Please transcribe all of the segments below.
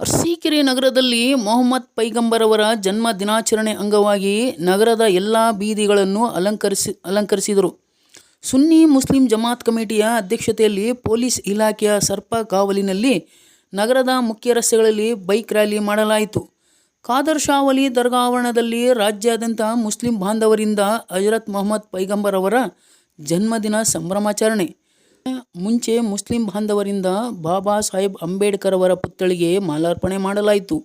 ಅರಸೀಕೆರೆ ನಗರದಲ್ಲಿ ಮೊಹಮ್ಮದ್ ಪೈಗಂಬರ್ ಅವರ ಜನ್ಮ ದಿನಾಚರಣೆ ಅಂಗವಾಗಿ ನಗರದ ಎಲ್ಲ ಬೀದಿಗಳನ್ನು ಅಲಂಕರಿಸಿದರು. ಸುನ್ನಿ ಮುಸ್ಲಿಂ ಜಮಾತ್ ಕಮಿಟಿಯ ಅಧ್ಯಕ್ಷತೆಯಲ್ಲಿ ಪೊಲೀಸ್ ಇಲಾಖೆಯ ಸರ್ಪ ಕಾವಲಿನಲ್ಲಿ ನಗರದ ಮುಖ್ಯ ರಸ್ತೆಗಳಲ್ಲಿ ಬೈಕ್ ರ್ಯಾಲಿ ಮಾಡಲಾಯಿತು. ಖಾದರ್ ಶಾ ವಲಿ ದರ್ಗಾ ಆವರಣದಲ್ಲಿ ರಾಜ್ಯಾದ್ಯಂತ ಮುಸ್ಲಿಂ ಬಾಂಧವರಿಂದ ಹಜರತ್ ಮೊಹಮ್ಮದ್ ಪೈಗಂಬರ್ ಅವರ ಜನ್ಮದಿನ ಸಂಭ್ರಮಾಚರಣೆ. ಮುಂಚೆ ಮುಸ್ಲಿಂ ಬಾಂಧವರಿಂದ ಬಾಬಾ ಸಾಹೇಬ್ ಅಂಬೇಡ್ಕರ್ ಅವರ ಪುತ್ಥಳಿಗೆ ಮಾಲಾರ್ಪಣೆ ಮಾಡಲಾಯಿತು.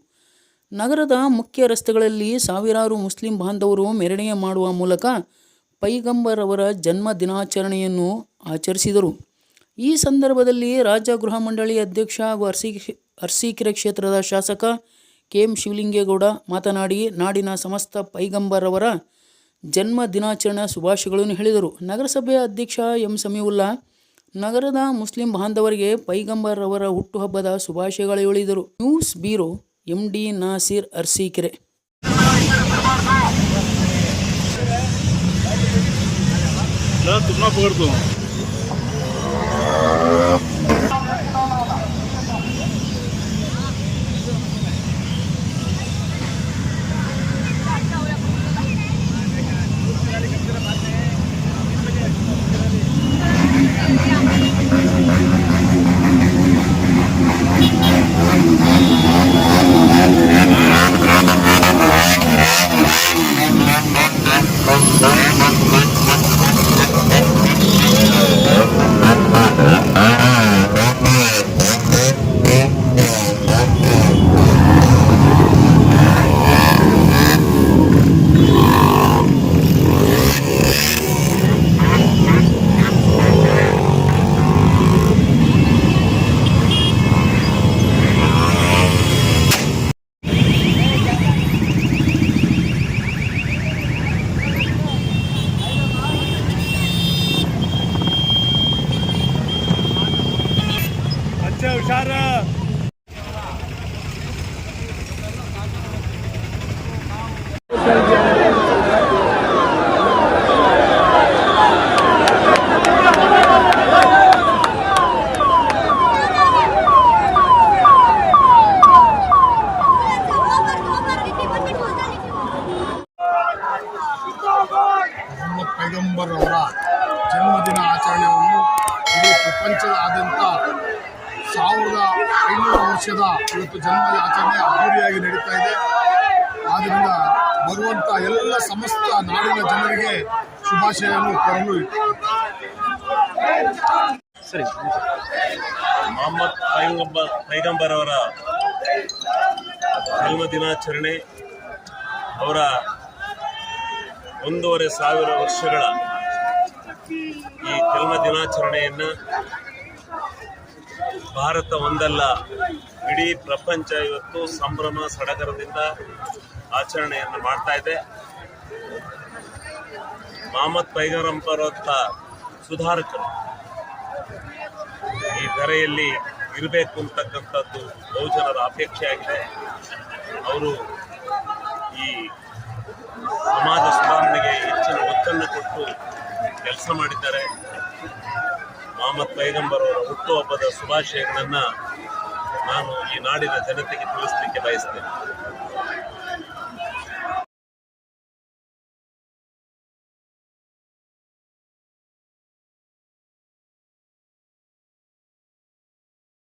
ನಗರದ ಮುಖ್ಯ ರಸ್ತೆಗಳಲ್ಲಿ ಸಾವಿರಾರು ಮುಸ್ಲಿಂ ಬಾಂಧವರು ಮೆರವಣಿಗೆ ಮಾಡುವ ಮೂಲಕ ಪೈಗಂಬರ್ ಅವರ ಜನ್ಮ ದಿನಾಚರಣೆಯನ್ನು ಆಚರಿಸಿದರು. ಈ ಸಂದರ್ಭದಲ್ಲಿ ರಾಜ್ಯ ಗೃಹ ಮಂಡಳಿ ಅಧ್ಯಕ್ಷ ಹಾಗೂ ಅರಸೀಕೆರೆ ಕ್ಷೇತ್ರದ ಶಾಸಕ ಕೆ.ಎಂ. ಶಿವಲಿಂಗೇಗೌಡ ಮಾತನಾಡಿ, ನಾಡಿನ ಸಮಸ್ತ ಪೈಗಂಬರ್ ಅವರ ಜನ್ಮ ದಿನಾಚರಣೆ ಶುಭಾಶಯಗಳನ್ನು ಹೇಳಿದರು. ನಗರಸಭೆಯ ಅಧ್ಯಕ್ಷ ಎಂ. ಸಮೀವುಲ್ಲಾ ನಗರದ ಮುಸ್ಲಿಂ ಬಾಂಧವರಿಗೆ ಪೈಗಂಬರ್ ಅವರ ಹುಟ್ಟುಹಬ್ಬದ ಶುಭಾಶಯಗಳು ಹೇಳಿದರು. News bureau, MD. Nasir, Arsikere. Mohammed Paigambar ಅವರ ಜನ್ಮದಿನ ಆಚರಣೆಯನ್ನು ಇಡೀ ಪ್ರಪಂಚದಾದ್ಯಂತ 1500 ವರ್ಷದ ಇವತ್ತು ಜನ್ಮ ಆಚರಣೆ ಅದ್ದೂರಿಯಾಗಿ ನಡೀತಾ ಇದೆ. ಆದ್ದರಿಂದ ಬರುವಂಥ ಎಲ್ಲ ಸಮಸ್ತ ನಾಡಿನ ಜನರಿಗೆ ಶುಭಾಶಯವನ್ನು ಕೋರಲು ಮೊಹಮ್ಮದ್ ಪೈಗಂಬರ್ ಅವರ ಜನ್ಮ ದಿನಾಚರಣೆ ಅವರ 1,500 ವರ್ಷಗಳ ಈ ಜನ್ಮ ದಿನಾಚರಣೆಯನ್ನು ಭಾರತ ಒಂದಲ್ಲ ಇಡೀ ಪ್ರಪಂಚ ಇವತ್ತು ಸಂಭ್ರಮ ಸಡಗರದಿಂದ ಆಚರಣೆಯನ್ನು ಮಾಡ್ತಾ ಇದೆ. ಮೊಹಮ್ಮದ್ ಪೈಗಂಬರ್ ಅಂತ ಸುಧಾರಕರು ಈ ಧರೆಯಲ್ಲಿ ಇರಬೇಕು ಅಂತಕ್ಕಂಥದ್ದು ಬಹುಜನರ ಅಪೇಕ್ಷೆಯಾಗಿದೆ. ಅವರು ಈ ಸಮಾಜ ಸುಧಾರಣೆಗೆ ಹೆಚ್ಚಿನ ಒತ್ತನ್ನು ಕೊಟ್ಟು ಕೆಲಸ ಮಾಡಿದ್ದಾರೆ. ಮೊಹಮ್ಮದ್ ಪೈಗಂಬರ್ ಅವರ ಹುಟ್ಟುಹಬ್ಬದ ಶುಭಾಶಯಗಳನ್ನು ನಾನು ಈ ನಾಡಿನ ಜನತೆಗೆ ತಿಳಿಸಲಿಕ್ಕೆ ಬಯಸ್ತೇನೆ.